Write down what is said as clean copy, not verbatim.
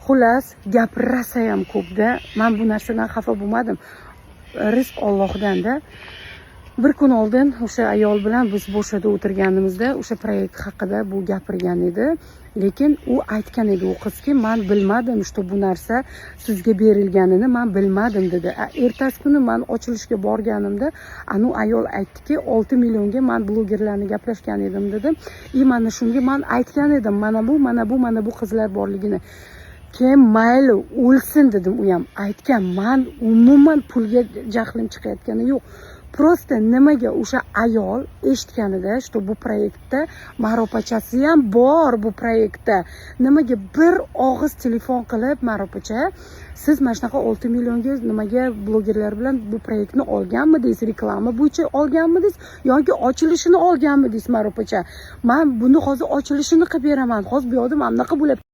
Xullas, gap rosa ham ko'pda. Men bu narsadan xafa bo'lmadim. Rizq Allohdan-da. Bir kun oldin o'sha ayol bilan biz bo'shada o'tirganimizda o'sha proyekt haqida bu gapirgan edi. Lekin u aytgan edi u qizki, men bilmadim, что bu narsa sizga berilganini men bilmadim dedi. Ertasi kuni men ochilishga borganimda, anu ayol aytdiki, 6 millionga men blogerlarni gaplashgan edim dedi. Mana shunga men aytgan edim, mana bu qizlar borligini. Keyin mayli o'lsin dedim, u ham aytgan. Men umuman pulga jahlim chiqayotgani yo'q. Просто nimaga o'sha ayol eshitganida, что bu proyektda Maropachasi ham bor bu proyektda. Nimaga bir og'iz telefon qilib, Maropacha, siz mana shunaqa 6 millionga nimaga blogerlar bilan bu proyektni olganmidingiz, reklama bo'yicha olganmidingiz yoki ochilishini olganmidingiz, Maropacha? Men buni hozir ochilishini qilib beraman. Hozir bu yoqda mana bunaqa bo'lyapti.